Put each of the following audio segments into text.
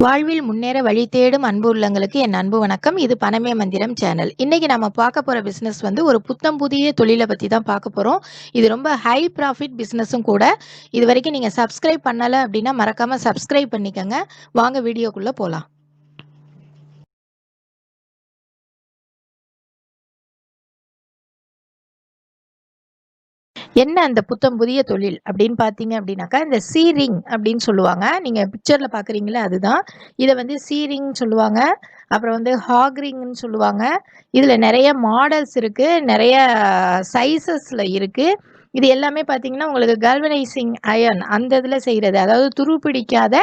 வாழ்வில் முன்னேற வழி தேடும் அன்பு உள்ளங்களுக்கு என் அன்பு வணக்கம். இது பணமே மந்திரம் சேனல். இன்னைக்கு நம்ம பார்க்க போற பிசினஸ் வந்து ஒரு புத்தம் புதிய தொழிலை பத்தி தான் பார்க்க போறோம். இது ரொம்ப ஹை ப்ராஃபிட் பிசினஸும் கூட. இது வரைக்கும் நீங்க சப்ஸ்கிரைப் பண்ணல அப்படின்னா மறக்காம சப்ஸ்கிரைப் பண்ணிக்கங்க. வாங்க வீடியோக்குள்ள போலாம். என்ன அந்த புத்தம் புதிய தொழில் அப்படின்னு பார்த்தீங்க அப்படின்னாக்கா, இந்த சீரிங் அப்படின்னு சொல்லுவாங்க. நீங்க பிக்சர்ல பார்க்குறீங்களா அதுதான். இதை வந்து சீரிங் சொல்லுவாங்க. அப்புறம் வந்து ஹாக்ரிங்னு சொல்லுவாங்க. இதுல நிறைய மாடல்ஸ் இருக்கு, நிறைய சைஸஸ்ல இருக்கு. இது எல்லாமே பார்த்தீங்கன்னா உங்களுக்கு கால்வனைசிங் அயர்ன் அந்த இதில் செய்கிறது, அதாவது துருப்பிடிக்காத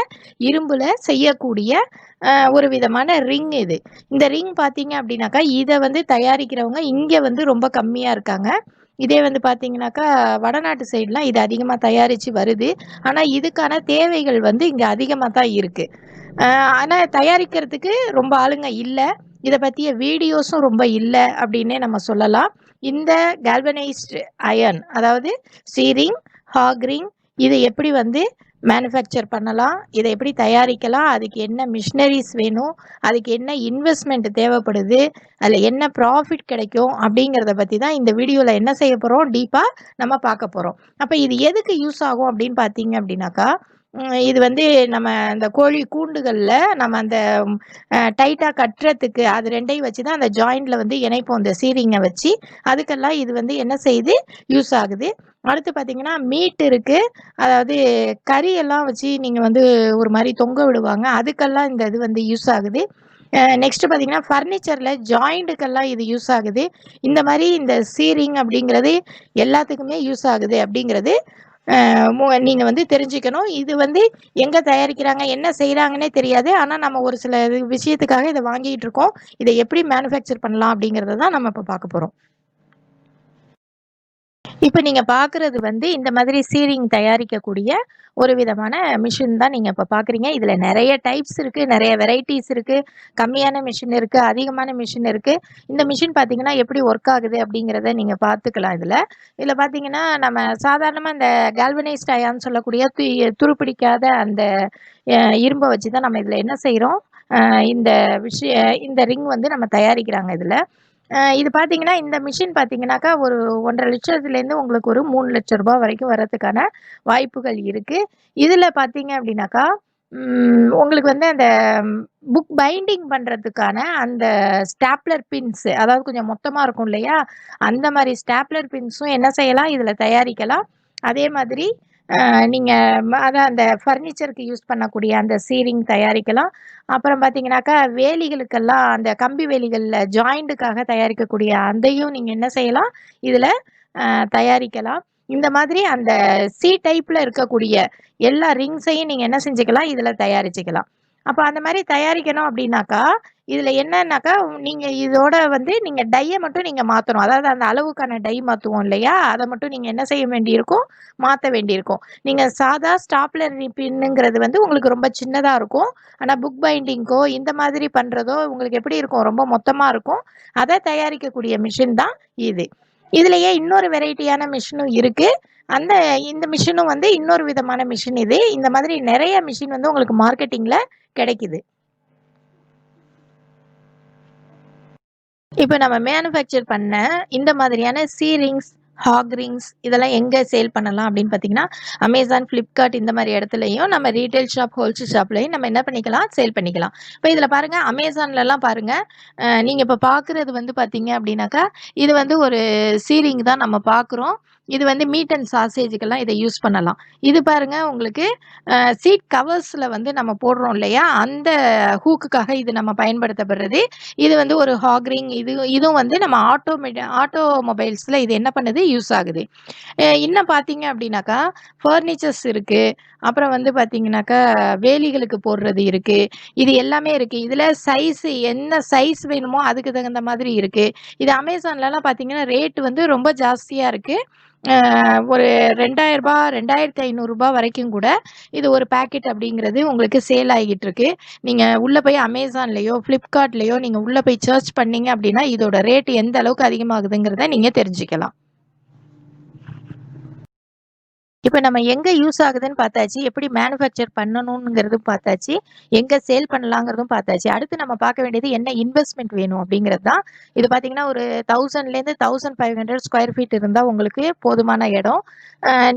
இரும்புல செய்யக்கூடிய ஒரு விதமான ரிங் இது. இந்த ரிங் பார்த்தீங்க அப்படின்னாக்கா இதை வந்து தயாரிக்கிறவங்க இங்கே வந்து ரொம்ப கம்மியாக இருக்காங்க. இதே வந்து பார்த்தீங்கன்னாக்கா வடநாட்டு சைட்லாம் இது அதிகமாக தயாரித்து வருது. ஆனால் இதுக்கான தேவைகள் வந்து இங்கே அதிகமாக தான் இருக்குது. ஆனால் தயாரிக்கிறதுக்கு ரொம்ப ஆளுங்க இல்லை. இதை பற்றிய வீடியோஸும் ரொம்ப இல்லை அப்படின்னே நம்ம சொல்லலாம். இந்த கால்வனைஸ்டு அயர்ன், அதாவது சீரிங், ஹாக்ரிங், இதை எப்படி வந்து மேனுஃபேக்சர் பண்ணலாம், இதை எப்படி தயாரிக்கலாம், அதுக்கு என்ன மிஷினரிஸ் வேணும், அதுக்கு என்ன இன்வெஸ்ட்மெண்ட் தேவைப்படுது, அதில் என்ன ப்ராஃபிட் கிடைக்கும் அப்படிங்கிறத பற்றி தான் இந்த வீடியோவில் என்ன செய்ய போகிறோம், டீப்பாக நம்ம பார்க்க போகிறோம். அப்போ இது எதுக்கு யூஸ் ஆகும் அப்படின்னு பார்த்தீங்க அப்படின்னாக்கா, இது வந்து நம்ம இந்த கோழி கூண்டுகளில் நம்ம அந்த டைட்டாக கட்டுறதுக்கு அது ரெண்டையும் வச்சு தான் அந்த ஜாயிண்டில் வந்து இணைப்போம், இந்த சீரிங்கை வச்சு. அதுக்கெல்லாம் இது வந்து என்ன செய்யுது, யூஸ் ஆகுது. அடுத்து பார்த்தீங்கன்னா மீட் இருக்குது, அதாவது கறியெல்லாம் வச்சு நீங்கள் வந்து ஒரு மாதிரி தொங்க விடுவாங்க, அதுக்கெல்லாம் இந்த இது வந்து யூஸ் ஆகுது. நெக்ஸ்ட் பார்த்தீங்கன்னா ஃபர்னிச்சரில் ஜாயிண்ட்டுக்கெல்லாம் இது யூஸ் ஆகுது. இந்த மாதிரி இந்த சீரிங் அப்படிங்கிறது எல்லாத்துக்குமே யூஸ் ஆகுது அப்படிங்கிறது நீங்கள் வந்து தெரிஞ்சுக்கணும். இது வந்து எங்கே தயாரிக்கிறாங்க, என்ன செய்கிறாங்கன்னே தெரியாது. ஆனால் நம்ம ஒரு சில விஷயத்துக்காக இதை வாங்கிட்டு இருக்கோம். இதை எப்படி மேனுஃபேக்சர் பண்ணலாம் அப்படிங்கிறத தான் நம்ம இப்போ பார்க்க போகிறோம். இப்போ நீங்கள் பார்க்குறது வந்து இந்த மாதிரி சீரிங் தயாரிக்கக்கூடிய ஒரு விதமான மிஷின் தான் நீங்கள் இப்போ பார்க்குறீங்க. இதில் நிறைய டைப்ஸ் இருக்குது, நிறைய வெரைட்டிஸ் இருக்குது. கம்மியான மிஷின் இருக்குது, அதிகமான மிஷின் இருக்குது. இந்த மிஷின் பார்த்தீங்கன்னா எப்படி ஒர்க் ஆகுது அப்படிங்கிறத நீங்கள் பார்த்துக்கலாம். இதில் பார்த்தீங்கன்னா நம்ம சாதாரணமாக இந்த கால்வனைஸ்ட் அயான்னு சொல்லக்கூடிய துருப்பிடிக்காத அந்த இரும்பை வச்சு தான் நம்ம இதில் என்ன செய்கிறோம், இந்த இந்த ரிங் வந்து நம்ம தயாரிக்கிறாங்க இதில். இது பார்த்தீங்கன்னா இந்த மிஷின் பார்த்தீங்கன்னாக்கா ஒரு 1,50,000 லட்சத்துலேருந்து உங்களுக்கு ஒரு 3 லட்சம் ரூபாய் வரைக்கும் வரதுக்கான வாய்ப்புகள் இருக்குது. இதில் பார்த்தீங்க அப்படின்னாக்கா உங்களுக்கு வந்து அந்த புக் பைண்டிங் பண்ணுறதுக்கான அந்த ஸ்டாப்லர் பின்ஸ், அதாவது கொஞ்சம் மொத்தமாக இருக்கும் இல்லையா, அந்த மாதிரி ஸ்டாப்லர் பின்ஸும் என்ன செய்யலாம், இதில் தயாரிக்கலாம். அதே மாதிரி நீங்கள் அதான் அந்த ஃபர்னிச்சருக்கு யூஸ் பண்ணக்கூடிய அந்த சீரிங் தயாரிக்கலாம். அப்புறம் பார்த்தீங்கன்னாக்கா வேலிகளுக்கெல்லாம் அந்த கம்பி வேலிகளில் ஜாயிண்ட்டுக்காக தயாரிக்கக்கூடிய அதையும் நீங்கள் என்ன செய்யலாம், இதில் தயாரிக்கலாம். இந்த மாதிரி அந்த சி டைப்பில் இருக்கக்கூடிய எல்லா ரிங்ஸையும் நீங்கள் என்ன செஞ்சுக்கலாம், இதில் தயாரிச்சுக்கலாம். அப்போ அந்த மாதிரி தயாரிக்கணும் அப்படின்னாக்கா இதில் என்னன்னாக்கா நீங்கள் இதோட வந்து நீங்கள் டையை மட்டும் நீங்கள் மாற்றணும். அதாவது அந்த அளவுக்கான டை மாற்றுவோம் இல்லையா, அதை மட்டும் நீங்கள் என்ன செய்ய வேண்டியிருக்கும், மாற்ற வேண்டியிருக்கும். நீங்கள் சாதா ஸ்டாப்லர் பின்னுங்கிறது வந்து உங்களுக்கு ரொம்ப சின்னதாக இருக்கும். ஆனால் புக் பைண்டிங்கோ இந்த மாதிரி பண்ணுறதோ உங்களுக்கு எப்படி இருக்கும், ரொம்ப மொத்தமாக இருக்கும். அதை தயாரிக்கக்கூடிய மிஷின் தான் இது. இதுலேயே இன்னொரு வெரைட்டியான மிஷினும் இருக்குது. இந்த மிஷினும் வந்து இன்னொரு விதமான மிஷின் இது. இந்த மாதிரி நிறைய மிஷின் வந்து உங்களுக்கு மார்க்கெட்டிங்கில் கிடைக்குது. இப்போ நம்ம மேனுஃபேக்சர் பண்ண இந்த மாதிரியான சீரிங்ஸ், ஹாக்ரிங்ஸ் இதெல்லாம் எங்கே சேல் பண்ணலாம் அப்படின்னு பார்த்தீங்கன்னா, அமேசான், ஃப்ளிப்கார்ட் இந்த மாதிரி இடத்துலையும், நம்ம ரீட்டைல் ஷாப், ஹோல்சேல் ஷாப்லையும் நம்ம என்ன பண்ணிக்கலாம், சேல் பண்ணிக்கலாம். இப்போ இதில் பாருங்கள், அமேசான்லலாம் பாருங்கள், நீங்கள் இப்போ பார்க்குறது வந்து பார்த்தீங்க அப்படின்னாக்கா இது வந்து ஒரு சீரிங் தான் நம்ம பார்க்குறோம். இது வந்து மீட் அண்ட் சாசேஜுக்கெல்லாம் இதை யூஸ் பண்ணலாம். இது பாருங்க உங்களுக்கு சீட் கவர்ஸில் வந்து நம்ம போடுறோம் இல்லையா, அந்த ஹூக்குக்காக இது நம்ம பயன்படுத்தப்படுறது. இது வந்து ஒரு ஹாக்ரிங், இதுவும் வந்து நம்ம ஆட்டோமொபைல்ஸில் இது என்ன பண்ணுது, யூஸ் ஆகுது. இன்னும் பார்த்தீங்க அப்படின்னாக்கா ஃபர்னிச்சர்ஸ் இருக்குது. அப்புறம் வந்து பார்த்தீங்கன்னாக்கா வேலிகளுக்கு போடுறது இருக்குது. இது எல்லாமே இருக்குது. இதில் சைஸு என்ன சைஸ் வேணுமோ அதுக்கு தகுந்த மாதிரி இருக்குது. இது அமேசான்லலாம் பார்த்தீங்கன்னா ரேட்டு வந்து ரொம்ப ஜாஸ்தியாக இருக்குது. ஒரு ரூ. 2,000 ரூ. 2,500 வரைக்கும் கூட இது ஒரு பேக்கெட் அப்படிங்கிறது உங்களுக்கு சேல் ஆகிட்டு இருக்கு. நீங்கள் உள்ளே போய் அமேசான்லேயோ ஃப்ளிப்கார்ட்லேயோ நீங்கள் உள்ளே போய் சர்ச் பண்ணீங்க அப்படின்னா இதோட ரேட் எந்த அளவுக்கு அதிகமாகுதுங்கிறத நீங்கள் தெரிஞ்சுக்கலாம். இப்ப நம்ம எங்க யூஸ் ஆகுதுன்னு பார்த்தாச்சு. எப்படி மேனுஃபேக்சர் பண்ணணும்ங்கிறதும் பார்த்தாச்சு. எங்க சேல் பண்ணலாங்கிறதும் பார்த்தாச்சு. அடுத்து நம்ம பார்க்க வேண்டியது என்ன இன்வெஸ்ட்மென்ட் வேணும் அப்படிங்கிறது தான். இது பார்த்தீங்கன்னா, ஒரு 1000லேருந்து 1500 ஸ்கொயர் ஃபீட் இருந்தா உங்களுக்கு போதுமான இடம்.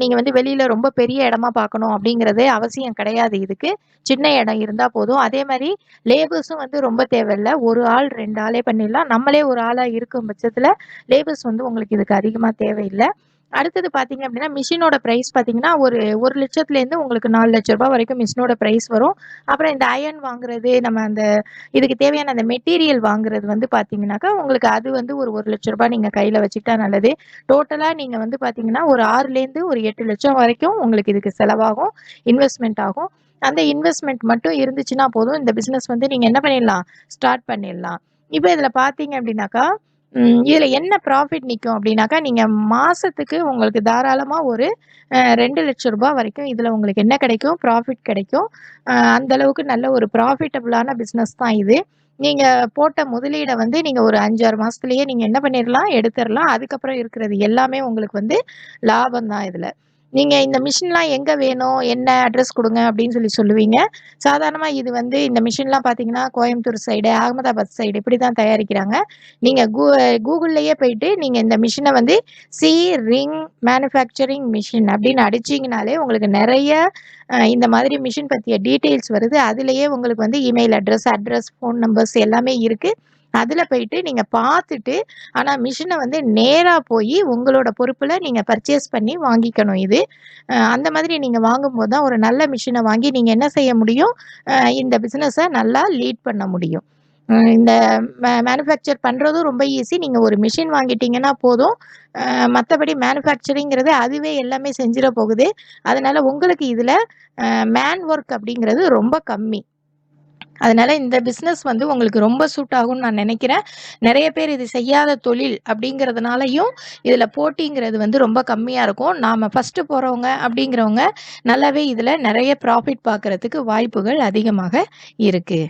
நீங்க வந்து வெளியில ரொம்ப பெரிய இடமா பார்க்கணும் அப்படிங்கிறது அவசியம் கிடையாது இதுக்கு. சின்ன இடம் இருந்தா போதும். அதே மாரி லேபர்ஸும் வந்து ரொம்ப தேவையில்ல. 1 ஆள் 2 ஆளே பண்ணிடலாம். நம்மளே ஒரு ஆளா இருக்கும் பட்சத்துல லேபர்ஸ் வந்து உங்களுக்கு இதுக்கு அதிகமா தேவையில்ல. அடுத்தது பார்த்தீங்க அப்படின்னா, மிஷினோட பிரைஸ் பார்த்தீங்கன்னா, ஒரு 1,00,000லேருந்து உங்களுக்கு 4,00,000 ரூபாய் வரைக்கும் மிஷினோட பிரைஸ் வரும். அப்புறம் இந்த அயர்ன் வாங்குறது, நம்ம அந்த இதுக்கு தேவையான அந்த மெட்டீரியல் வாங்குறது வந்து பார்த்தீங்கன்னாக்கா, உங்களுக்கு அது வந்து ஒரு 1,00,000 ரூபாய் நீங்க கையில வச்சுக்கிட்டா நல்லது. டோட்டலா நீங்க வந்து பார்த்தீங்கன்னா, ஒரு 6லேருந்து ஒரு 8,00,000 வரைக்கும் உங்களுக்கு இதுக்கு செலவாகும். இன்வெஸ்ட்மென்ட் ஆகும். அந்த இன்வெஸ்ட்மென்ட் மட்டும் இருந்துச்சுன்னா போதும். இந்த பிசினஸ் வந்து நீங்க என்ன பண்ணிடலாம்? ஸ்டார்ட் பண்ணிடலாம். இப்ப இதுல பார்த்தீங்க அப்படின்னாக்கா, இதுல என்ன ப்ராஃபிட் நிக்கும் அப்படின்னாக்கா, நீங்க மாசத்துக்கு உங்களுக்கு தாராளமா ஒரு ரூ. 2,00,000 வரைக்கும் இதுல உங்களுக்கு என்ன கிடைக்கும்? ப்ராஃபிட் கிடைக்கும். அந்த அளவுக்கு நல்ல ஒரு ப்ராஃபிட்டபிளான பிசினஸ் தான் இது. நீங்க போட்ட முதலீட வந்து நீங்க ஒரு 5, 6 மாசத்துலயே நீங்க என்ன பண்ணிரலாம்? எடுத்துறலாம். அதுக்கப்புறம் இருக்கிறது எல்லாமே உங்களுக்கு வந்து லாபம் தான் இதுல. நீங்க இந்த மிஷின்லாம் எங்க வேணும்? என்ன அட்ரஸ் குடுங்க அப்படின்னு சொல்லுவீங்க. சாதாரணமா இது வந்து இந்த மிஷின்லாம் பார்த்தீங்கன்னா, கோயம்புத்தூர் சைடு, அகமதாபாத் சைடு இப்படி தான் தயாரிக்கிறாங்க. நீங்க கூகுள்லயே போயிட்டு நீங்க இந்த மிஷின வந்து சி ரிங் மேனுஃபேக்சரிங் மிஷின் அப்படின்னு அடிச்சீங்கனாலே உங்களுக்கு நெறைய இந்த மாதிரி மிஷின் பத்திய டீட்டெயில்ஸ் வருது. அதிலேயே உங்களுக்கு வந்து இமெயில் அட்ரஸ், ஃபோன் நம்பர்ஸ் எல்லாமே இருக்கு. அதுல போயிட்டு நீங்க பார்த்துட்டு, ஆனா மிஷின வந்து நேரா போயி உங்களோட பொறுப்புல நீங்க பர்ச்சேஸ் பண்ணி வாங்கிக்கணும் இது. அந்த மாதிரி நீங்க வாங்கும்போது தான் ஒரு நல்ல மிஷின வாங்கி நீங்க என்ன செய்ய முடியும்? இந்த பிசினஸ நல்லா லீட் பண்ண முடியும். இந்த மேனுஃபேக்சர் பண்றதும் ரொம்ப ஈஸி. நீங்க ஒரு மிஷின் வாங்கிட்டீங்கன்னா போதும். மத்தபடி மேனுஃபேக்சரிங்கிறது அதுவே எல்லாமே செஞ்சிட போகுது. அதனால உங்களுக்கு இதுல மேன் ஒர்க் அப்படிங்கிறது ரொம்ப கம்மி. அதனால இந்த பிசினஸ் வந்து உங்களுக்கு ரொம்ப சூட் ஆகும்னு நான் நினைக்கிறேன். நெறைய பேர் இது செய்யாத தொழில் அப்படிங்கிறதுனாலயும், இதுல போட்டிங்கிறது வந்து ரொம்ப கம்மியா இருக்கும். நாம ஃபர்ஸ்ட்டு போறவங்க அப்படிங்கிறவங்க நல்லாவே இதுல நெறைய ப்ராஃபிட் பார்க்கறதுக்கு வாய்ப்புகள் அதிகமாக இருக்கு.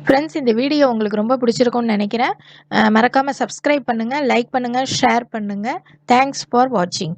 ஃப்ரெண்ட்ஸ், இந்த வீடியோ உங்களுக்கு ரொம்ப பிடிச்சிருக்கும்னு நினைக்கிறேன். மறக்காம சப்ஸ்கிரைப் பண்ணுங்க, லைக் பண்ணுங்க, ஷேர் பண்ணுங்க. தேங்க்ஸ் ஃபார் வாட்சிங்.